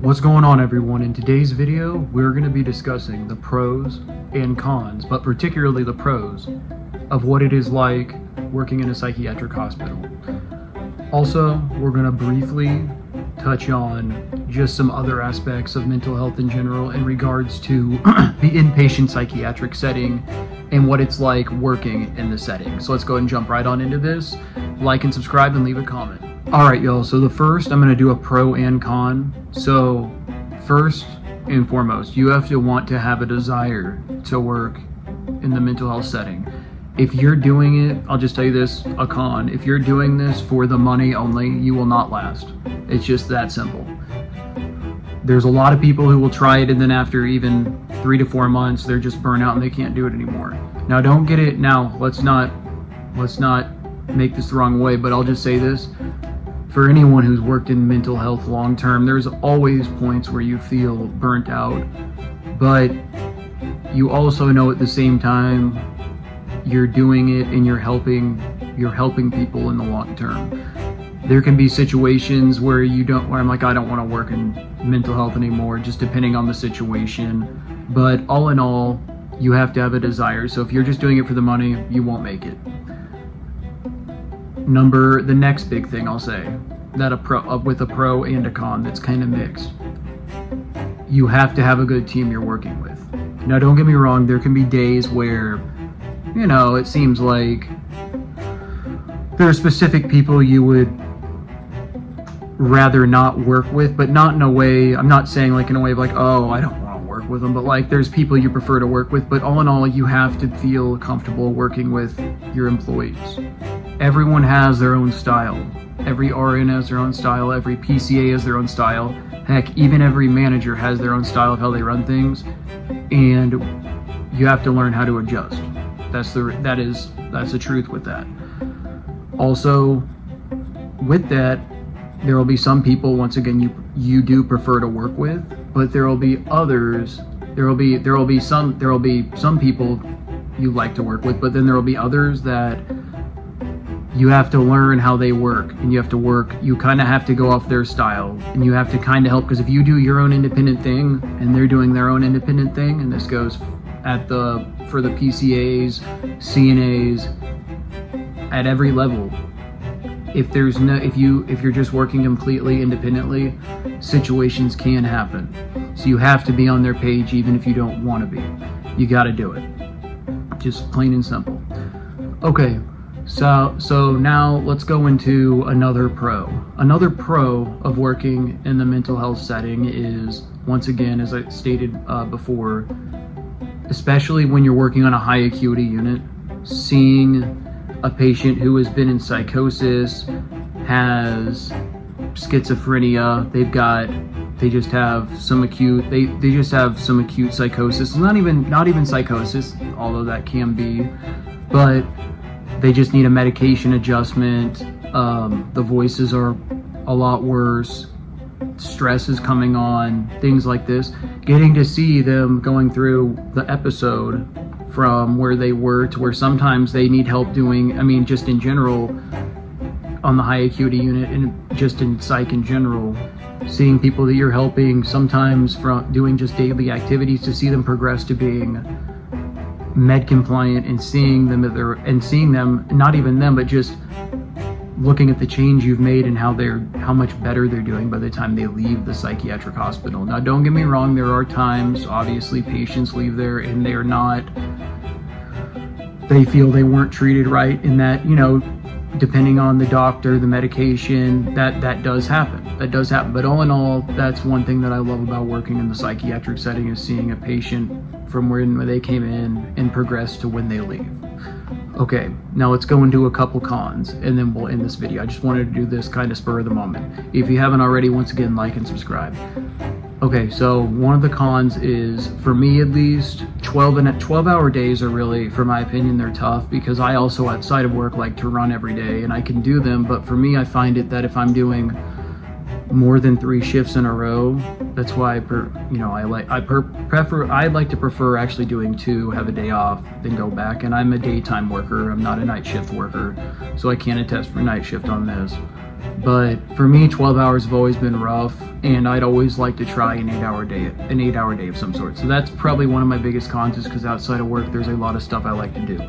What's going on, everyone? In today's video, we're going to be discussing the pros and cons, but particularly the pros of what it is like working in a psychiatric hospital. Also, we're going to briefly touch on just some other aspects of mental health in general in regards to the inpatient psychiatric setting and what it's like working in the setting. So let's go ahead and jump right on into this. Like and subscribe and leave a comment. Alright, y'all, so the first, I'm going to do a pro and con. So first and foremost, you have to want to have a desire to work in the mental health setting. If you're doing it, I'll just tell you this, a con. If you're doing this for the money only, you will not last. It's just that simple. There's a lot of people who will try it and then after even 3 to 4 months, they're just burnt out and they can't do it anymore. Now don't get it, now let's not make this the wrong way, but I'll just say this. For anyone who's worked in mental health long term, there's always points where you feel burnt out, but you also know at the same time you're doing it and you're helping people in the long term. There can be situations where I'm like, I don't want to work in mental health anymore, just depending on the situation. But all in all, you have to have a desire. So if you're just doing it for the money, you won't make it. The next big thing I'll say, that with a pro and a con that's kind of mixed. You have to have a good team you're working with. Now don't get me wrong, there can be days where, it seems like there are specific people you would rather not work with, but not in a way, I'm not saying like in a way of like, oh, I don't want to work with them, but like there's people you prefer to work with, but all in all, you have to feel comfortable working with your employees. Everyone has their own style. Every RN has their own style. Every PCA has their own style. Heck, even every manager has their own style of how they run things, and you have to learn how to adjust. That's the truth with that. Also, with that, there will be some people, once again, you do prefer to work with, but there will be others. There will be some people you like to work with, but then there will be others that you have to learn how they work, and you kind of have to go off their style, and you have to kind of help, because if you do your own independent thing and they're doing their own independent thing, and this goes for the PCAs, CNAs, at every level, if you're just working completely independently, situations can happen. So you have to be on their page even if you don't want to be. You got to do it. Just plain and simple. Okay. So now let's go into another pro. Another pro of working in the mental health setting is, once again, as I stated before, especially when you're working on a high acuity unit, seeing a patient who has been in psychosis, has schizophrenia, they just have some acute psychosis, not even psychosis, although that can be, but they just need a medication adjustment. The voices are a lot worse. Stress is coming on, things like this. Getting to see them going through the episode from where they were to where sometimes they need help doing, just in general, on the high acuity unit and just in psych in general, seeing people that you're helping, sometimes from doing just daily activities, to see them progress to being med compliant, and seeing them, not even them, but just looking at the change you've made and how much better they're doing by the time they leave the psychiatric hospital. Now don't get me wrong, there are times, obviously, patients leave there and they feel they weren't treated right, and that, depending on the doctor, the medication, that does happen. But all in all, that's one thing that I love about working in the psychiatric setting, is seeing a patient from when they came in and progress to when they leave. Okay, now let's go into a couple cons, and then we'll end this video. I just wanted to do this kind of spur of the moment. If you haven't already, once again, like and subscribe. Okay, so one of the cons is, for me at least, 12-hour days are really, for my opinion, they're tough, because I also, outside of work, like to run every day, and I can do them, but for me, I find it that if I'm doing more than 3 shifts in a row, that's why I'd like to prefer actually doing 2, have a day off, then go back. And I'm a daytime worker, I'm not a night shift worker, so I can't attest for night shift on this. But for me, 12 hours have always been rough, and I'd always like to try an 8-hour day of some sort. So that's probably one of my biggest cons, is because outside of work, there's a lot of stuff I like to do.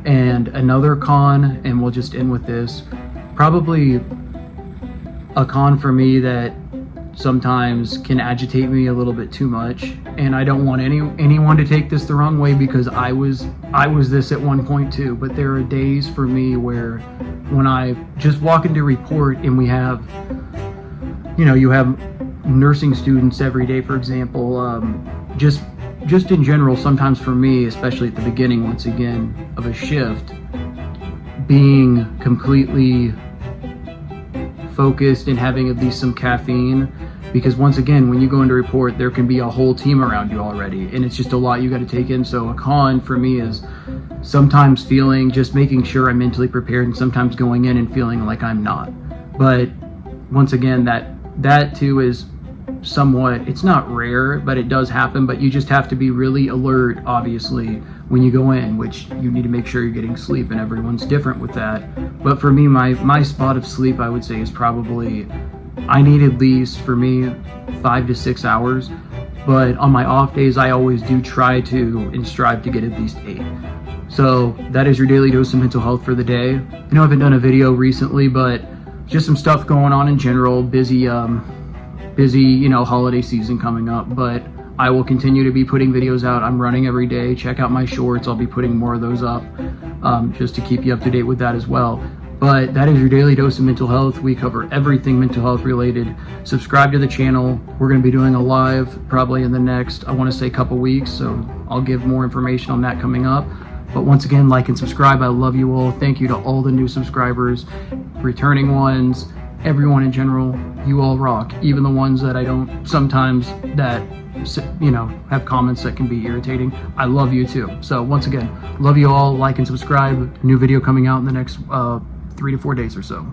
And another con, and we'll just end with this, probably a con for me that sometimes can agitate me a little bit too much, and I don't want anyone to take this the wrong way, because I was this at one point too. But there are days for me where when I just walk into report and we have, you have nursing students every day, for example, just in general, sometimes for me, especially at the beginning, once again, of a shift, being completely focused and having at least some caffeine, because once again, when you go into report, there can be a whole team around you already, and it's just a lot you got to take in. So a con for me is sometimes making sure I'm mentally prepared, and sometimes going in and feeling like I'm not. But once again, that too is somewhat, it's not rare, but it does happen. But you just have to be really alert, obviously, when you go in, which you need to make sure you're getting sleep, and everyone's different with that. But for me, my spot of sleep, I would say, is probably, I need at least, for me, 5 to 6 hours. But on my off days, I always do try to and strive to get at least 8. So that is your daily dose of mental health for the day. I know I haven't done a video recently, but just some stuff going on in general. Busy, holiday season coming up, but I will continue to be putting videos out. I'm running every day. Check out my shorts. I'll be putting more of those up, just to keep you up to date with that as well. But that is your daily dose of mental health. We cover everything mental health related. Subscribe to the channel. We're going to be doing a live probably in the next, I want to say, couple weeks, so I'll give more information on that coming up. But once again, like and subscribe. I love you all. Thank you to all the new subscribers, returning ones, everyone in general. You all rock. Even the ones that I don't sometimes, that have comments that can be irritating. I love you too. So once again, love you all. Like and subscribe. New video coming out in the next 3 to 4 days or so.